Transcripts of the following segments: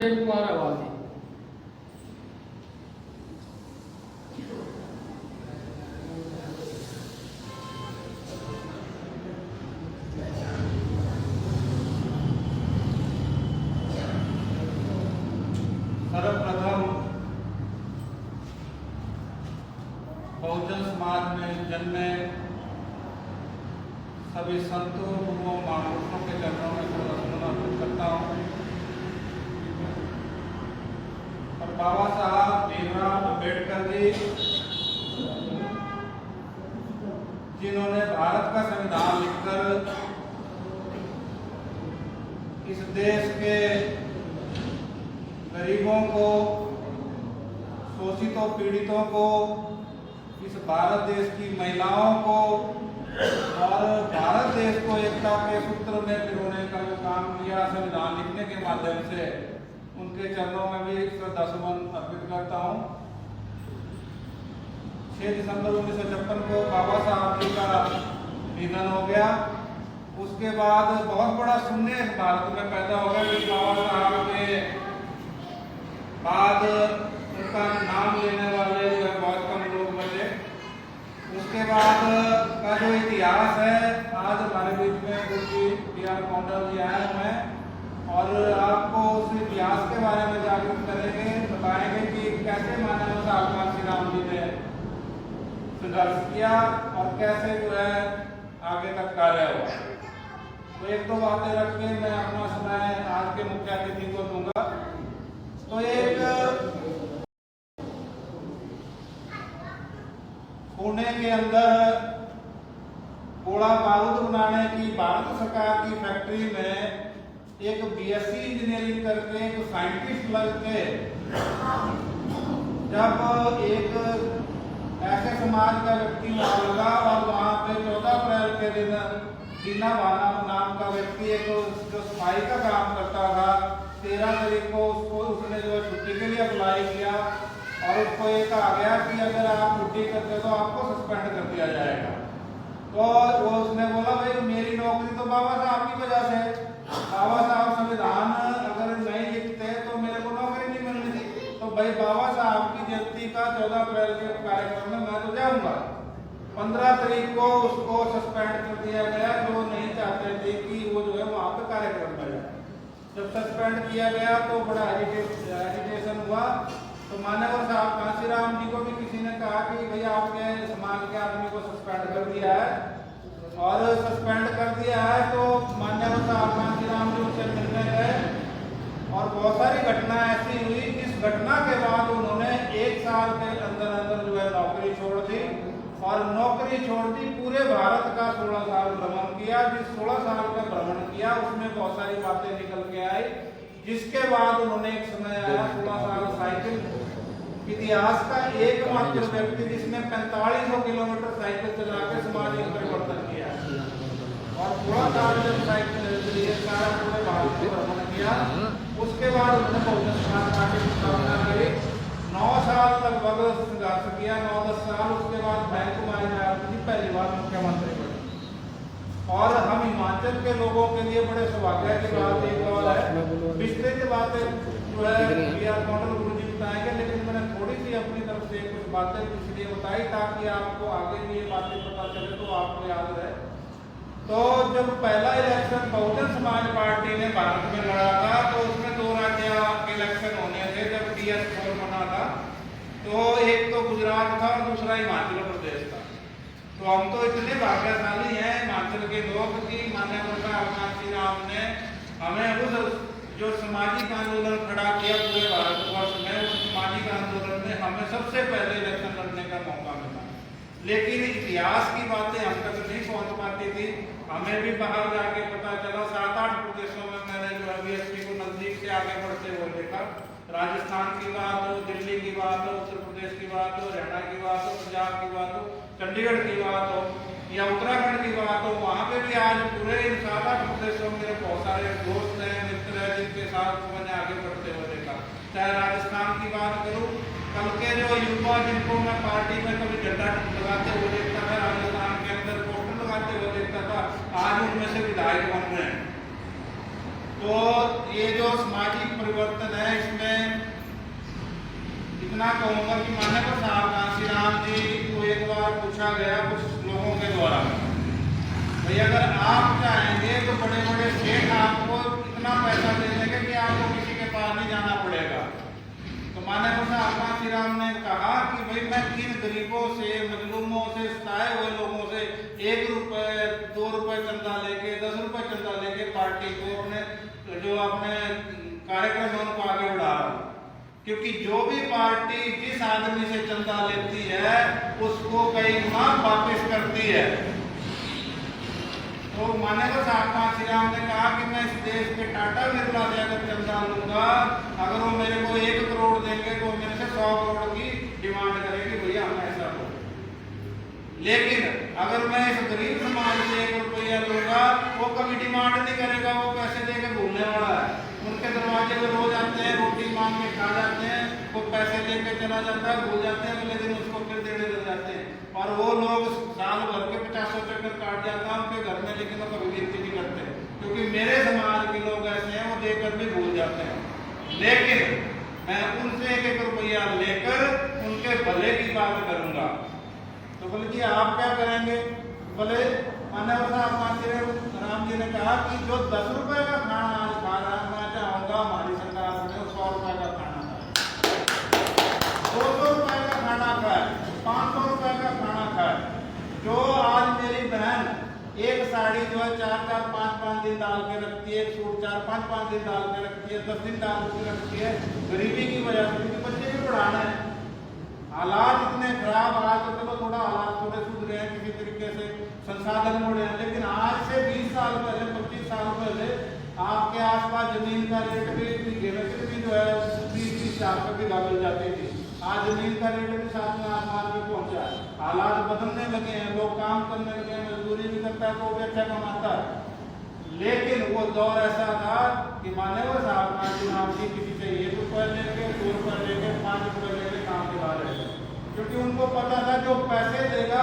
कुमार आवाजी। सर्वप्रथम बहुजन समाज में जन्मे सभी संतों गुरुओं महापुरुषों के चरणों में सर्वस्व अर्पित करता हूँ और बाबा साहब भीमराव अम्बेडकर जी जिन्होंने भारत का संविधान लिखकर इस देश के गरीबों को, शोषितों पीड़ितों को, इस भारत देश की महिलाओं को और भारत देश को एकता के सूत्र में पिरोने का जो काम किया संविधान लिखने के माध्यम से, उनके चरणों में भी श्रद्धासुमन अर्पित करता हूँ। 6 दिसंबर 1956 को बाबा साहब जी का निधन हो गया। उसके बाद बहुत बड़ा शून्य भारत में पैदा हो गया कि बाबा साहब के बाद उनका नाम लेने वाले जो है बहुत कम लोग बचे। उसके बाद का जो इतिहास है, आज हमारे बीच में गुरुजी B.R. कौंडल जी आए हुए हैं और आपको उस इतिहास के बारे में जागरूक करेंगे, बताएंगे कि कैसे मानव साहब श्री राम जी ने संघर्ष किया और कैसे जो है आगे तक कार्य हुआ। तो एक दो बातें रख के मैं अपना समय आज के मुख्य अतिथि को दूंगा। तो एक पुणे के अंदर गोला बारूद बनाने की भारत सरकार की फैक्ट्री में एक BSc इंजीनियरिंग करके एक साइंटिस्ट लग के जब एक ऐसे समाज का व्यक्ति वहां लगा और वहां पे 14 अप्रैल के दिन दीना भाना नाम का व्यक्ति एक जो सफाई का काम करता था, 13 तारीख को उसने जो छुट्टी के लिए अप्लाई किया और उसको ये कहा गया कि अगर आप छुट्टी करते तो आपको सस्पेंड कर दिया जाएगा। तो वो उसने बोला भाई मेरी नौकरी तो बाबा साहब की वजह से, बाबा साहब संविधान अगर नहीं लिखते तो मेरे को नौकरी नहीं मिलनी थी। तो भाई बाबा साहब की जयंती का 14 अप्रैल के कार्यक्रम में मैं तो जाऊंगा। 15 तारीख को उसको सस्पेंड कर दिया गया, जो नहीं चाहते थे कि वो जो है वहां पे कार्यक्रम में जाए। जब सस्पेंड किया गया तो बड़ा एजिटेशन हुआ। तो मान्यवर साहब कांशीराम जी को भी किसी ने कहा कि भैया आपके समाज के आदमी को सस्पेंड कर दिया है और सस्पेंड कर दिया है। तो मान्यवर साहब कांशीराम जी उनसे मिलने गए और बहुत सारी घटना ऐसी हुई जिस घटना के बाद उन्होंने 1 साल के अंदर अंदर जो है नौकरी छोड़ दी और नौकरी छोड़ दी। पूरे भारत का 16 साल भ्रमण किया। जिस 16 साल का भ्रमण किया उसमें बहुत सारी बातें निकल के आई, जिसके बाद उन्होंने एक समय आया 16 साल साइकिल इतिहास का एकमात्र व्यक्ति जिसने 4500 किलोमीटर साइकिल चला के सामाजिक परिवर्तन किया और 16 साल जब साइकिल सारा पूरे भारत को भ्रमण किया। उसके बाद उन्होंने बहुजन समाज पार्टी की स्थापना करी। 9 साल लगभग संघर्ष किया, 9-10 साल। उसके बाद बैंक कुमारी जी पहली बार मुख्यमंत्री बने और हम हिमाचल के लोगों के लिए बड़े सौभाग्य की बात एक और है। विस्तृत बातें जो है B.R. कौंडल गुरु जी बताएंगे, लेकिन मैंने थोड़ी सी अपनी तरफ से कुछ बातें इसलिए बताई ताकि आपको आगे भी ये बातें पता चले तो आपको याद रहे। तो जब पहला इलेक्शन बहुजन समाज पार्टी ने भारत में लड़ा था तो उसमें 2 राज्य के इलेक्शन होने थे। जब DS4 बना था तो एक तो गुजरात था और दूसरा हिमाचल प्रदेश था। तो हम तो इतने भाग्यशाली हैं हिमाचल के लोग कि मान्यवर साहब राम ने हमें उस जो सामाजिक आंदोलन खड़ा किया पूरे भारतवर्ष में, उस सामाजिक आंदोलन में हमें सबसे पहले इलेक्शन लड़ने का मौका मिला। लेकिन इतिहास की बातें हम तक नहीं पहुंच पाती थी। हमें भी बाहर जाके पता चला। 7-8 प्रदेशों में मैंने जो है BSP को नजदीक से आगे बढ़ते हुए देखा। राजस्थान की बात हो, दिल्ली की बात हो, उत्तर प्रदेश की बात हो, हरियाणा की बात हो, पंजाब की बात हो, चंडीगढ़ की बात हो या उत्तराखंड की बात हो, वहाँ पे भी आज पूरे इन 7-8 प्रदेशों में मेरे बहुत सारे दोस्त हैं, मित्र हैं, जिनके साथ मैंने आगे बढ़ते हुए देखा। चाहे राजस्थान की बात करूँ, कल के जो युवा जिनको मैं पार्टी में कभी झंडा लगाते हुए देखता था, राजस्थान के अंदर पोस्टर लगाते हुए देखता था, आज उनमें से विधायक बन रहे हैं। तो ये जो सामाजिक परिवर्तन है इसमें इतना कहूँगा कि माननीय साहब कांसी राम जी को एक बार पूछा गया कुछ लोगों के द्वारा, भाई अगर आप चाहेंगे तो बड़े बड़े सेठ आपको इतना पैसा दे देंगे कि आपको किसी के पास नहीं जाना पड़ेगा। तो माननीय साहब कांसी राम ने कहा कि भाई मैं किन गरीबों से, मजलूमों से, सताए हुए लोगों से 1 रुपए 2 रुपए चंदा लेके 10 रुपए चंदा लेके पार्टी को अपने जो अपने कार्यक्रम है उनको आगे बढ़ा रहा हूं, क्योंकि जो भी पार्टी जिस आदमी से चंदा लेती है उसको कई गुना वापस करती है। तो माननीय साहब कांसी राम ने कहा कि मैं इस देश के टाटा बिरला से अगर चंदा लूंगा, अगर वो मेरे को 1 करोड़ देंगे तो मेरे से 100 करोड़ की डिमांड करेगी, भैया हम ऐसा करो। लेकिन अगर मैं इस गरीब समाज से 1 रुपया लूंगा, वो कभी डिमांड नहीं करेगा, वो पैसे देकर भूलने वाला है। उनके दरवाजे पे रोज आते हैं, रोटी मांग के खा जाते हैं, वो पैसे लेके चला जाता है, भूल जाते हैं, अगले दिन उसको फिर देने लग जाते हैं। और वो लोग साल भर के 50 चक्कर काट जाता है उनके घर में, लेकिन वो कभी गिनती नहीं करते, क्योंकि मेरे समाज के लोग ऐसे हैं, वो देकर भी भूल जाते हैं। लेकिन मैं उनसे 1 रुपया लेकर उनके भले की बात करूंगा। तो बोले जी आप क्या करेंगे? बोले माननीय साहब कांसी राम जी ने कहा कि जो 10 रुपए का खाना आज खा रहा है, मैं चाहूंगा हमारी सरकार ने 100 रुपए का खाना खाए, 200 रुपए का खाना खाए, 500 रुपए का खाना खाए। जो आज मेरी बहन एक साड़ी जो है 4-4, 5-5 दिन डाल के रखती है, एक सूट 4-5 दिन डाल के रखती है, 10 दिन डाल के रखती है, गरीबी की वजह से, क्योंकि बच्चे भी पढ़ाना है। हालात इतने खराब, आज तो चलो थोड़ा हालात थोड़े सुधरे हैं, किसी तरीके से संसाधन बढ़े हैं, लेकिन आज से 20 साल पहले, 25 साल पहले आपके आसपास जमीन का रेट भी जो है 30-40 रुपए बीघा मिल जाती थी। आज जमीन का रेट भी 7 में आसमान में पहुंचा है। हालात बदलने लगे हैं, लोग काम करने लगे हैं, मजदूरी भी करता है तो वो भी अच्छा कमाता है। लेकिन वो दौर ऐसा था कि माननीय साहब कांसी राम जी किसी से 1 रुपया लेके, 2 रुपये लेके, 5 रुपये लेके काम दिला रहे थे, क्योंकि उनको पता था जो पैसे देगा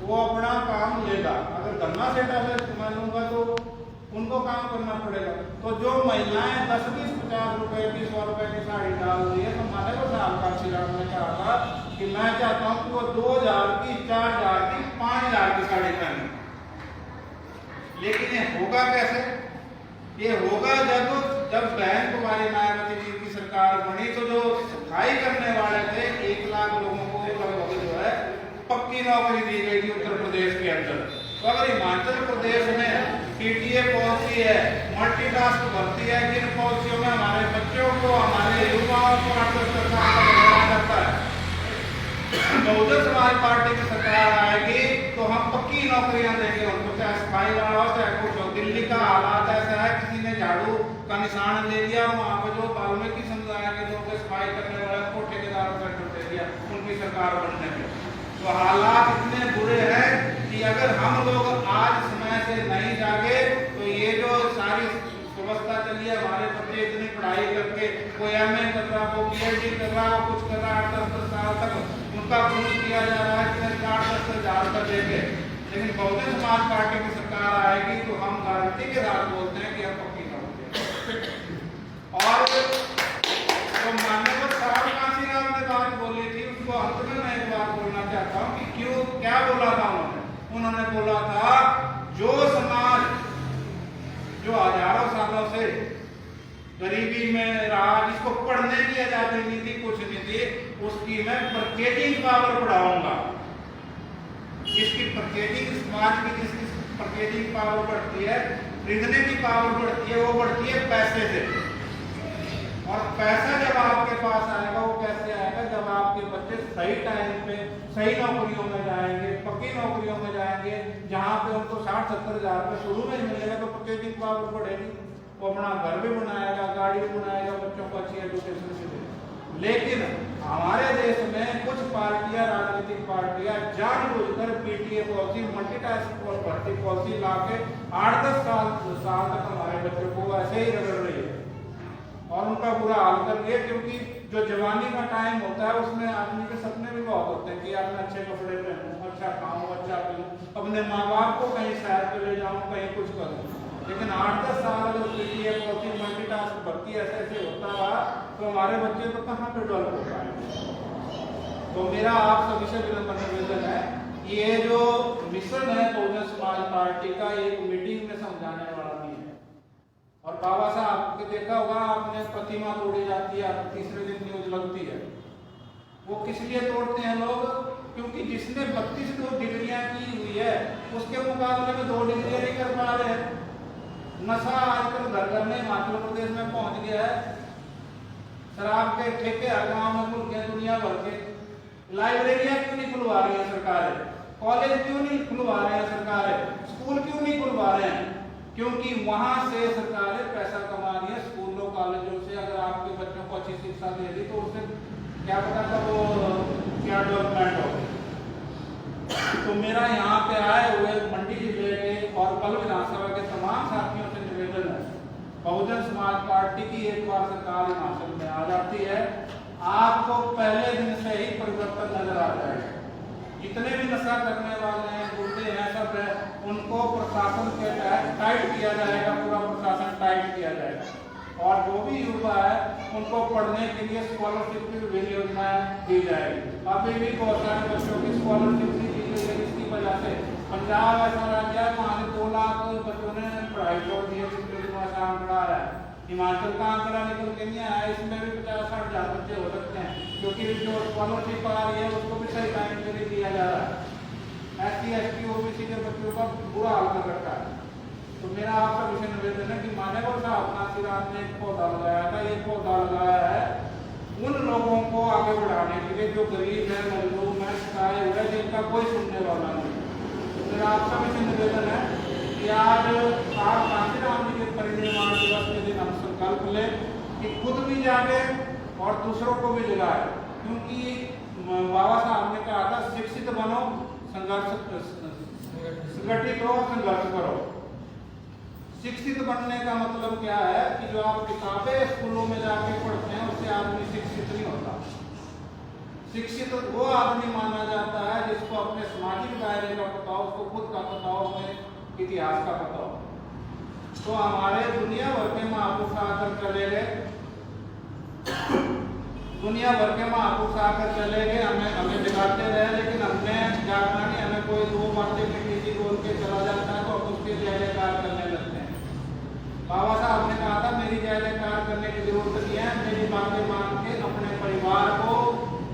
वो अपना काम लेगा। अगर गन्ना सेट अगर मैं लूंगा तो उनको काम करना पड़ेगा। तो जो महिलाएं 10, 20, 50 रुपए की, 100 रुपए की साड़ी डाल रही है, तो माननीय साहब कांसी राम ने कहा था कि मैं चाहता हूँ कि वो 2000 की, 4000 की, 5000 की साड़ी पहने। लेकिन ये होगा कैसे? ये होगा जब बहन कुमारी मायावती जी की सरकार बनी, तो जो सफाई करने वाले थे 1 लाख लोगों को लगभग जो है पक्की नौकरी दी गई थी उत्तर प्रदेश के अंदर। तो अगर हिमाचल प्रदेश में पीटीए पॉलिसी है, मल्टीटास्क भर्ती है, जिन पॉलिसियों में हमारे बच्चों को, हमारे युवाओं को 8-10 साल तक लगाया जाता है, बहुजन समाज पार्टी की सरकार आएगी तो हम पक्की नौकरियां देंगे उनको, चाहे सफाई वाला हो चाहे कुछ हो। दिल्ली का हालात ऐसा है, किसी ने झाड़ू का निशान ले लिया, वहाँ पे जो वाल्मीकि समुदाय के लोग सफाई करने वाले को ठेकेदारों का दे दिया उनकी सरकार बनने में। तो हालात इतने बुरे हैं कि अगर हम लोग आज समय से नहीं जागे तो ये जो सारी व्यवस्था चली है, हमारे बच्चे इतनी पढ़ाई करके कोई MA कर रहा, वो PhD कर रहा, वो कुछ कर रहा, 8-10 साल तक उनका खून किया जा रहा है, 4-10 हजार रुपए देके। लेकिन बहुजन समाज पार्टी की सरकार आएगी तो हम गारंटी के साथ बोलते हैं कि हम पक्की करेंगे। और तो माननीय साहब कांसी राम ने बात बोली थी, उसको अंत में मैं एक बात बोलना चाहता हूँ कि क्यों, क्या बोला था उन्होंने बोला था जो समाज जो हजारों सालों से गरीबी में रहा, जिसको पढ़ने की आजादी नहीं थी, कुछ नहीं थी, उसकी मैं परचेजिंग पावर बढ़ाऊंगा। जिसकी परचेजिंग समाज की, जिसकी परचेजिंग पावर बढ़ती है, खरीदने की पावर बढ़ती है, वो बढ़ती है पैसे से। और पैसा जब आपके पास आएगा, वो कैसे आएगा? जब आपके बच्चे सही टाइम पे सही नौकरियों में जाएंगे, पक्की नौकरियों में जाएंगे, जहाँ पे उनको 60-70 हजार रुपये शुरू में मिलेगा, तो परचेजिंग पावर बढ़ेगी, वो अपना घर भी बनाएगा, गाड़ी भी बनाएगा, बच्चों को अच्छी एजुकेशन भी देगा। लेकिन हमारे देश में कुछ पार्टियां, राजनीतिक पार्टियां जानबूझकर पीटीए पॉलिसी, मल्टीटास्क भर्ती पॉलिसी ला के 8-10 साल तक हमारे बच्चों को ऐसे ही रगड़ रही है और उनका बुरा हाल कर रही है। क्योंकि जो जवानी का टाइम होता है उसमें आदमी के सपने भी बहुत होते हैं कि यार मैं अच्छे कपड़े पहनूं, अच्छा खाऊं, अच्छा पीऊं, अपने माँ बाप को कहीं सैर पे ले जाऊं, कहीं कुछ करूं। लेकिन 8-10 साल अगर पीटीएम कोचिंग मल्टीटास्क भर्ती ऐसे ऐसे होता रहा तो हमारे बच्चे तो कहाँ पे डेवलप हो पाएंगे। तो मेरा आप सभी से विनम्र निवेदन है, ये जो मिशन है बहुजन समाज पार्टी का, एक मीटिंग में समझाने वाला नहीं है। और बाबा साहब आपने देखा होगा, आपने प्रतिमा तोड़ी जाती है, तीसरे दिन न्यूज लगती है। वो किस लिए तोड़ते हैं लोग? क्योंकि जिसने 32 डिग्रियां की हुई है उसके मुकाबले में 2 डिग्रियां नहीं कर पा रहे हैं। नशा आजकल घर घर में हिमाचल प्रदेश में पहुंच गया है। शराब के ठेके हर गांव में खुल गए दुनिया भर के। लाइब्रेरियां क्यों नहीं खुलवा रही है सरकारें? कॉलेज क्यों नहीं खुलवा रहे हैं सरकारें? स्कूल क्यों नहीं खुलवा रहे हैं? क्योंकि वहां से सरकारें पैसा कमा रही है स्कूलों कॉलेजों से। अगर आपके बच्चों को अच्छी शिक्षा दे दी तो उससे क्या पता कब वो क्या डेवलपमेंट हो। तो मेरा यहाँ पे आए हुए मंडी जिले के और कल विधानसभा के तमाम साथियों से निवेदन है, बहुजन समाज पार्टी की एक बार सरकार हिमाचल में आ जाती है, आपको पहले दिन से ही परिवर्तन नजर आ जाएगा। जितने भी नशा करने वाले हैं, गुंडे हैं, सब है, उनको प्रशासन के तहत टाइट किया जाएगा, पूरा प्रशासन टाइट किया जाएगा। और जो भी युवा है उनको पढ़ने के लिए स्कॉलरशिप की विभिन्न योजनाएं दी जाएगी। अभी भी बहुत सारे बच्चों की स्कॉलरशिप दी गई है, जिसकी वजह से पंजाब ऐसा राज्य है वहाँ से 2 लाख बच्चों ने पढ़ाई छोड़ दी है। पिछले दिनों ऐसा आंकड़ा है। हिमाचल का आंकड़ा निकल के नहीं आया, इसमें भी 50-60 हजार बच्चे हो सकते हैं, क्योंकि जो स्कॉलरशिप आ रही है उसको भी सही टाइम पे नहीं दिया जा रहा है। SC ST OBC के बच्चों का बुरा हाल कर रखा है। तो मेरा आप सभी से निवेदन है कि मान्यवर साहब नासिरात ने एक पौधा लगाया था, ये पौधा लगाया है उन लोगों को आगे बढ़ाने के लिए जो गरीब है, मजदूर है, शिकायत हुए, जिनका कोई सुनने वाला नहीं। तो मेरा आप सभी से निवेदन है कि आज नासिराम जी के परिनिर्वाण दिवस के दिन हम संकल्प लें कि खुद भी जागे और दूसरों को भी जगाए। क्योंकि बाबा साहब ने कहा था शिक्षित बनो, संगठित हो, संघर्ष करो। शिक्षित बनने का मतलब क्या है कि जो आप किताबें स्कूलों में जाके पढ़ते हैं उससे आदमी शिक्षित नहीं होता। शिक्षित वो आदमी माना जाता है जिसको अपने सामाजिक दायरे का पता हो, उसको खुद का पता हो, अपने इतिहास का पता हो। तो हमारे दुनिया भर के महापुरुष आकर चले गए, दुनिया भर के महापुरुष आकर चले गए, हमें दिखाते रहे, लेकिन हमने जागना नहीं। हमें कोई 2 बातें किसी बोल के चला जाता है तो हम उसके जय जयकार करने लगते हैं। बाबा साहब ने कहा था मेरी जय जयकार करने की जरूरत नहीं है, मेरी बातें मान के अपने परिवार को,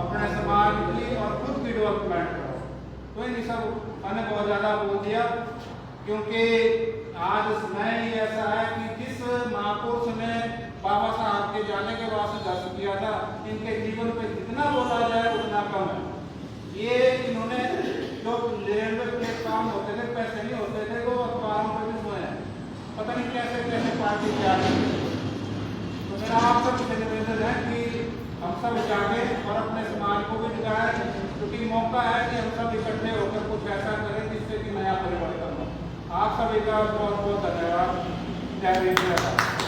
अपने समाज की और खुद की डेवलपमेंट करो। तो इन सब मैंने बहुत ज्यादा बोल दिया, क्योंकि आज समय ही ऐसा है कि जिस महापुरुष ने बाबा साहब के जाने के बाद संघर्ष किया था, इनके जीवन पे जितना बोला जाए उतना कम है। ये इन्होंने जो रेलवे के काम होते थे, पैसे नहीं होते थे, वो अखबारों पर भी हुए हैं, पता नहीं कैसे कैसे पार्टी के आगे। तो मेरा आप सब से निवेदन है कि हम सब जागे और अपने समाज को भी जगाएं, क्योंकि मौका है कि हम सब इकट्ठे होकर कुछ ऐसा करें जिससे कि नया परिवर्तन हो। आप सभी का बहुत बहुत धन्यवाद। जय हिंद, जय भारत।